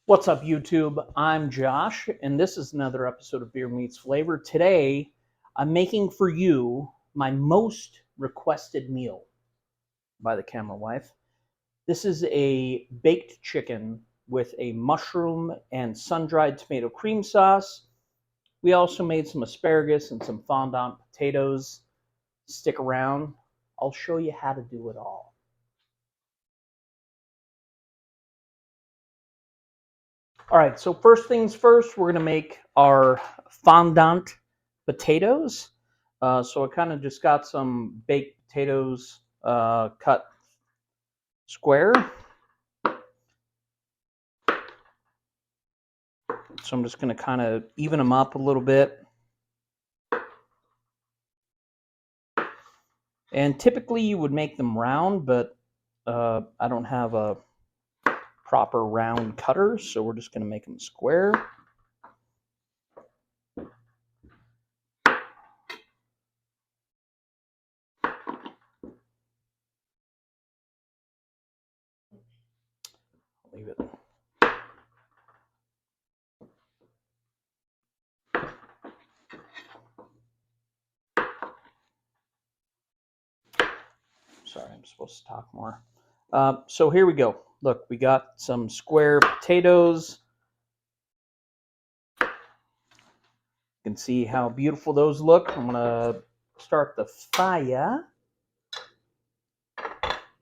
What's up, YouTube? I'm Josh, and this is another episode of Beer Meets Flavor. Today, I'm making for you my most requested meal by the camera wife. This is a baked chicken with a mushroom and sun-dried tomato cream sauce. We also made some asparagus and some fondant potatoes. Stick around. I'll show you how to do it all. All right, so first things first, we're going to make our fondant potatoes. So I kind of just got some baked potatoes cut square. So I'm just going to kind of even them up a little bit. And typically you would make them round, but I don't have a proper round cutter, so we're just going to make them square. Leave it. Sorry, I'm supposed to talk more. So here we go. Look, we got some square potatoes. You can see how beautiful those look. I'm gonna start the fire,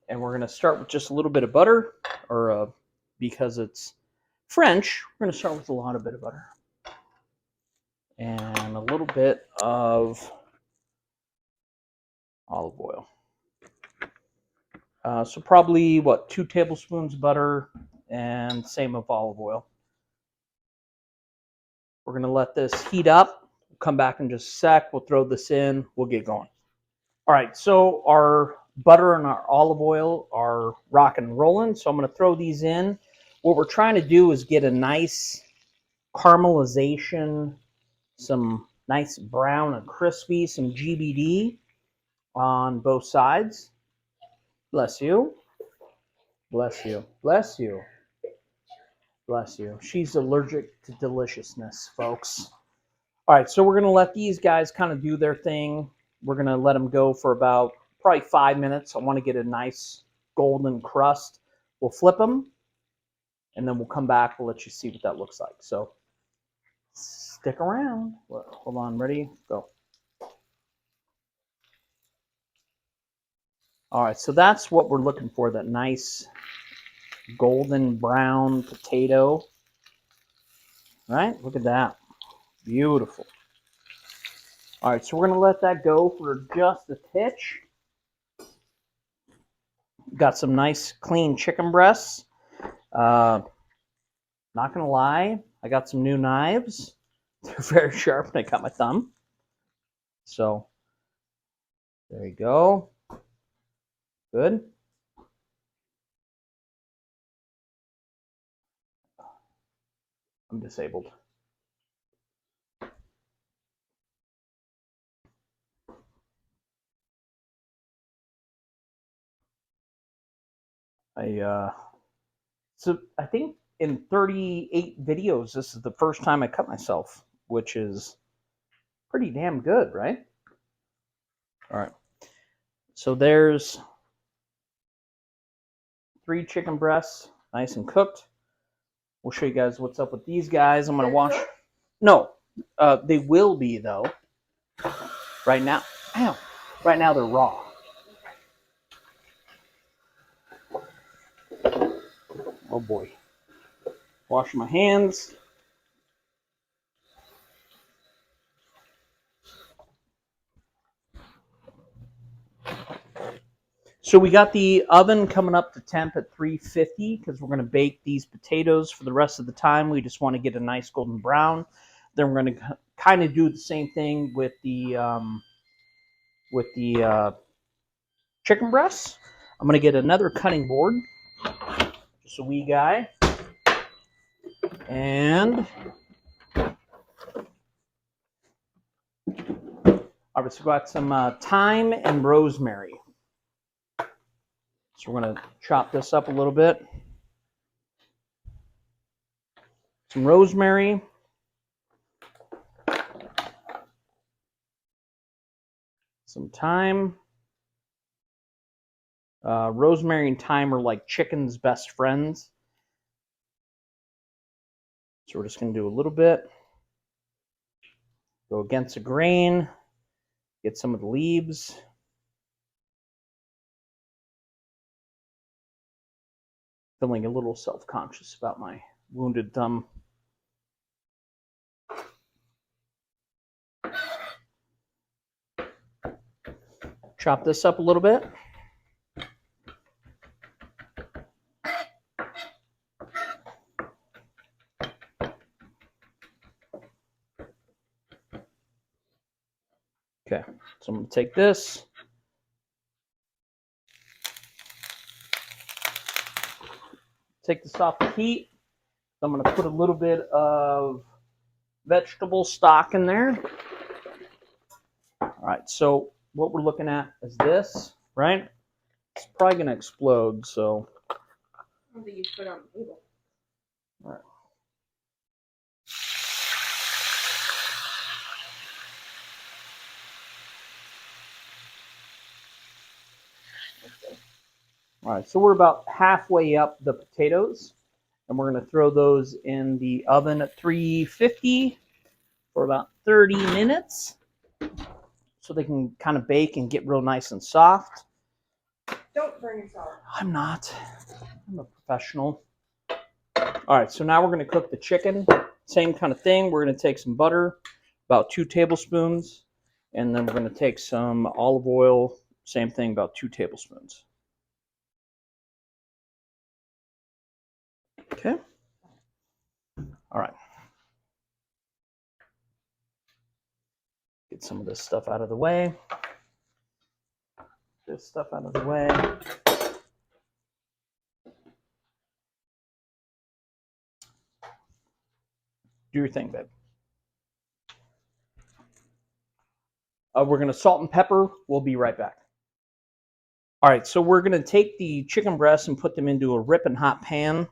and we're gonna start with just a little bit of butter, or because it's French, we're gonna start with a lot of bit of butter and a little bit of olive oil. So probably what, 2 tablespoons of butter and same of olive oil. We're gonna let this heat up. We'll come back in just a sec. We'll throw this in. We'll get going. All right, so our butter and our olive oil are rocking and rolling. So I'm going to throw these in. What we're trying to do is get a nice caramelization, some nice brown and crispy, some GBD on both sides. Bless you. Bless you. Bless you. Bless you. She's allergic to deliciousness, folks. All right, so we're going to let these guys kind of do their thing. We're going to let them go for about probably 5 minutes. I want to get a nice golden crust. We'll flip them, and then we'll come back. We'll let you see what that looks like. So stick around. Hold on. Ready? Go. All right, so that's what we're looking for, that nice golden brown potato. All right, look at that. Beautiful. All right, so we're going to let that go for just a titch. Got some nice clean chicken breasts. Not gonna lie, I got some new knives. They're very sharp and I cut my thumb. So there you go. Good. I'm disabled. So I think in 38 videos, this is the first time I cut myself, which is pretty damn good, right? All right. So there's 3 chicken breasts, nice and cooked. We'll show you guys what's up with these guys. I'm gonna wash. No, they will be though. Right now, ow, right now they're raw. Oh boy. Wash my hands. So we got the oven coming up to temp at 350 because we're going to bake these potatoes for the rest of the time. We just want to get a nice golden brown. Then we're going to kind of do the same thing with the chicken breasts. I'm going to get another cutting board, just a wee guy, and all right, so we got some thyme and rosemary. So we're going to chop this up a little bit. some rosemary, some thyme. Rosemary and thyme are like chicken's best friends. So we're just going to do a little bit. Go against the grain. Get some of the leaves. Feeling a little self-conscious about my wounded thumb. Chop this up a little bit. Okay, so I'm going to take this. Take this off the heat. I'm going to put a little bit of vegetable stock in there. All right, so what we're looking at is this, right? It's probably going to explode, so. I don't think you put it on the table. All right. All right, so we're about halfway up the potatoes, and we're going to throw those in the oven at 350 for about 30 minutes so they can kind of bake and get real nice and soft. Don't burn yourself. I'm not. I'm a professional. All right, so now we're going to cook the chicken. Same kind of thing. We're going to take some butter, about 2 tablespoons, and then we're going to take some olive oil. Same thing, about 2 tablespoons. Okay. All right. Get some of this stuff out of the way. This stuff out of the way. Do your thing, babe. We're going to salt and pepper. We'll be right back. All right, so we're going to take the chicken breasts and put them into a ripping hot pan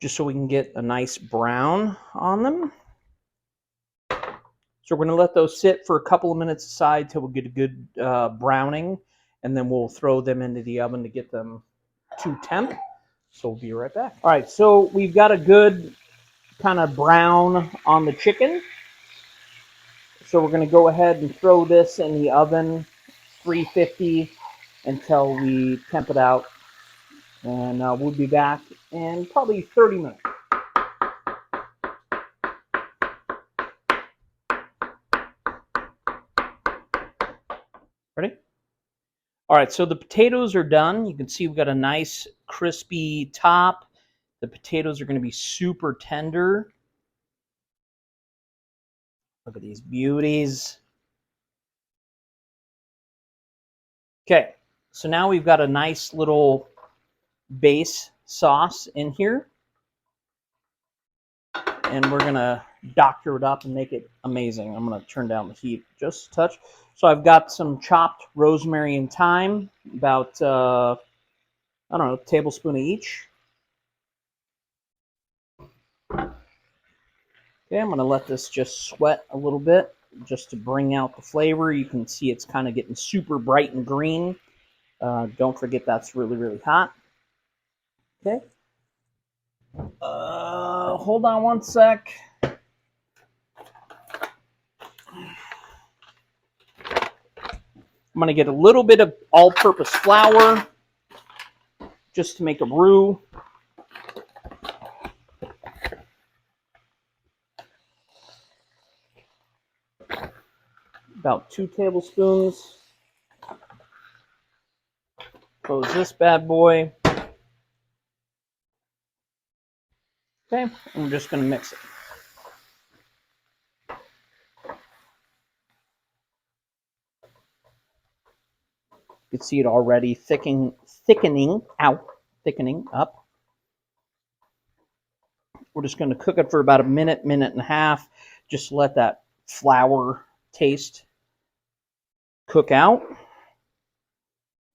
just so we can get a nice brown on them. So we're going to let those sit for a couple of minutes aside till we get a good browning, and then we'll throw them into the oven to get them to temp. So we'll be right back. All right, so we've got a good kind of brown on the chicken. So we're going to go ahead and throw this in the oven, 350, until we temp it out. And we'll be back in probably 30 minutes. Ready? All right, so the potatoes are done. You can see we've got a nice crispy top. The potatoes are going to be super tender. Look at these beauties. Okay, so now we've got a nice little base sauce in here. And we're going to doctor it up and make it amazing. I'm going to turn down the heat just a touch. So I've got some chopped rosemary and thyme, about, I don't know, a tablespoon of each. Okay, I'm going to let this just sweat a little bit just to bring out the flavor. You can see it's kind of getting super bright and green. Don't forget that's really, really hot. Okay. Hold on one sec. I'm going to get a little bit of all-purpose flour just to make a roux. About 2 tablespoons. Close this bad boy. Okay, and we're just going to mix it. You can see it already thickening up. We're just going to cook it for about a minute, minute and a half, just to let that flour taste cook out. And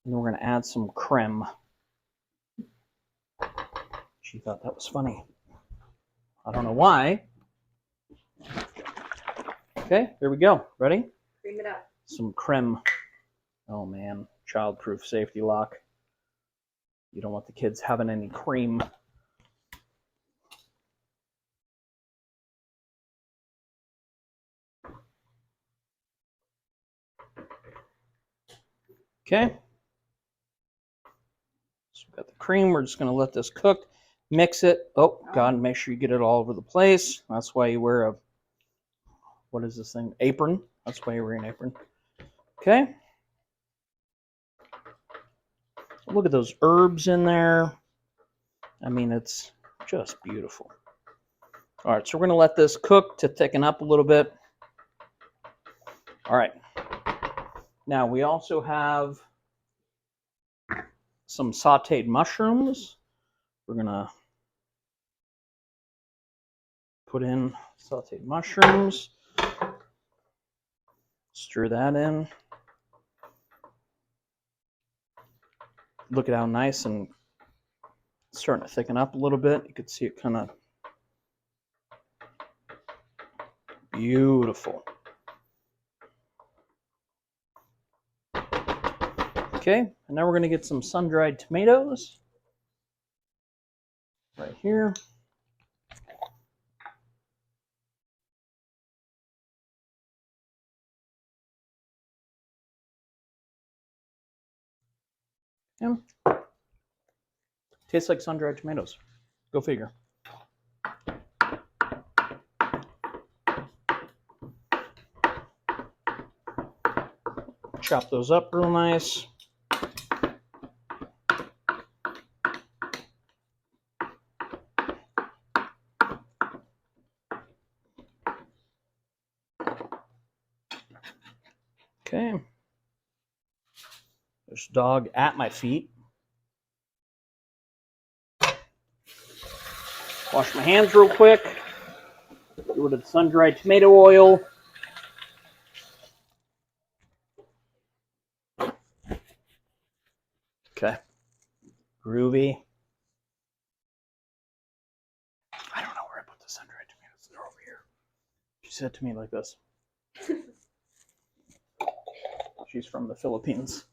then we're going to add some creme. She thought that was funny. I don't know why. Okay, here we go. Ready? Cream it up. Some creme. Oh man, child-proof safety lock. You don't want the kids having any cream. Okay. So we've got the cream. We're just going to let this cook. Mix it. Oh, God, make sure you get it all over the place. That's why you wear a, what is this thing? Apron. That's why you wear an apron. Okay. Look at those herbs in there. I mean, it's just beautiful. All right, so we're going to let this cook to thicken up a little bit. All right. Now, we also have some sauteed mushrooms. We're going to put in sauteed mushrooms. Stir that in. Look at how nice and it's starting to thicken up a little bit. You can see it kind of beautiful. Okay, and now we're going to get some sun-dried tomatoes right here. Yeah. Tastes like sun-dried tomatoes. Go figure. Chop those up real nice. Okay. There's dog at my feet. Wash my hands real quick. Get rid of the sun-dried tomato oil. Okay. Groovy. I don't know where I put the sun-dried tomatoes. They're over here. She said to me like this. She's from the Philippines.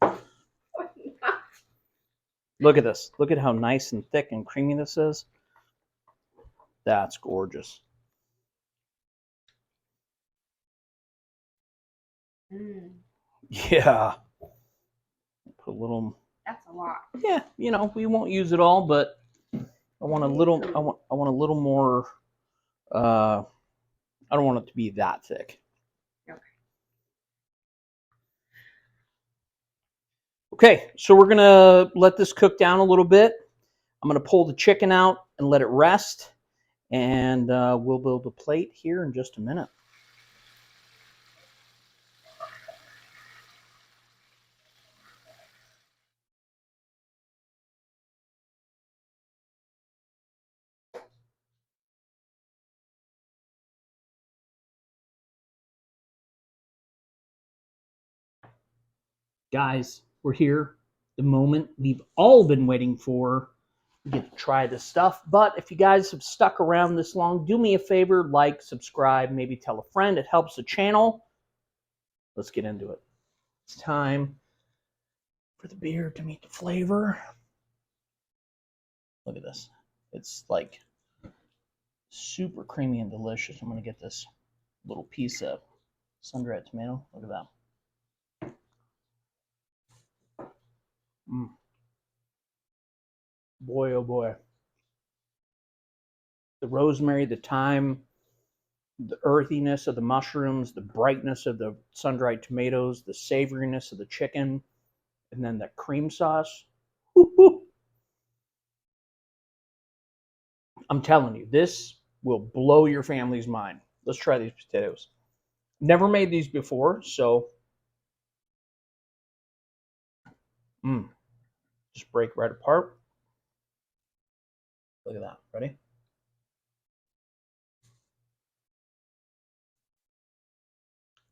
Look at this. Look at how nice and thick and creamy this is. That's gorgeous. Yeah. Put a little. That's a lot. Yeah, you know, we won't use it all, but I want a little. I want a little more. I don't want it to be that thick. Okay. Okay, so we're gonna let this cook down a little bit. I'm gonna pull the chicken out and let it rest, and we'll build a plate here in just a minute. Guys, we're here. The moment we've all been waiting for. We get to try this stuff. But if you guys have stuck around this long, do me a favor, like, subscribe, maybe tell a friend. It helps the channel. Let's get into it. It's time for the beer to meet the flavor. Look at this. It's like super creamy and delicious. I'm going to get this little piece of sun-dried tomato. Look at that. Boy, oh boy. The rosemary, the thyme, the earthiness of the mushrooms, the brightness of the sun-dried tomatoes, the savoriness of the chicken, and then the cream sauce. Woo-hoo. I'm telling you, this will blow your family's mind. Let's try these potatoes. Never made these before, so just break right apart. Look at that. Ready?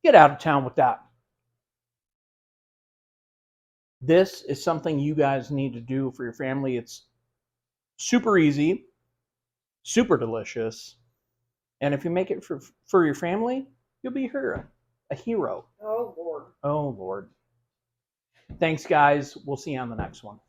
Get out of town with that. This is something you guys need to do for your family. It's super easy. super delicious. And if you make it for your family, you'll be a hero. Oh, Lord. Oh, Lord. Thanks, guys. We'll see you on the next one.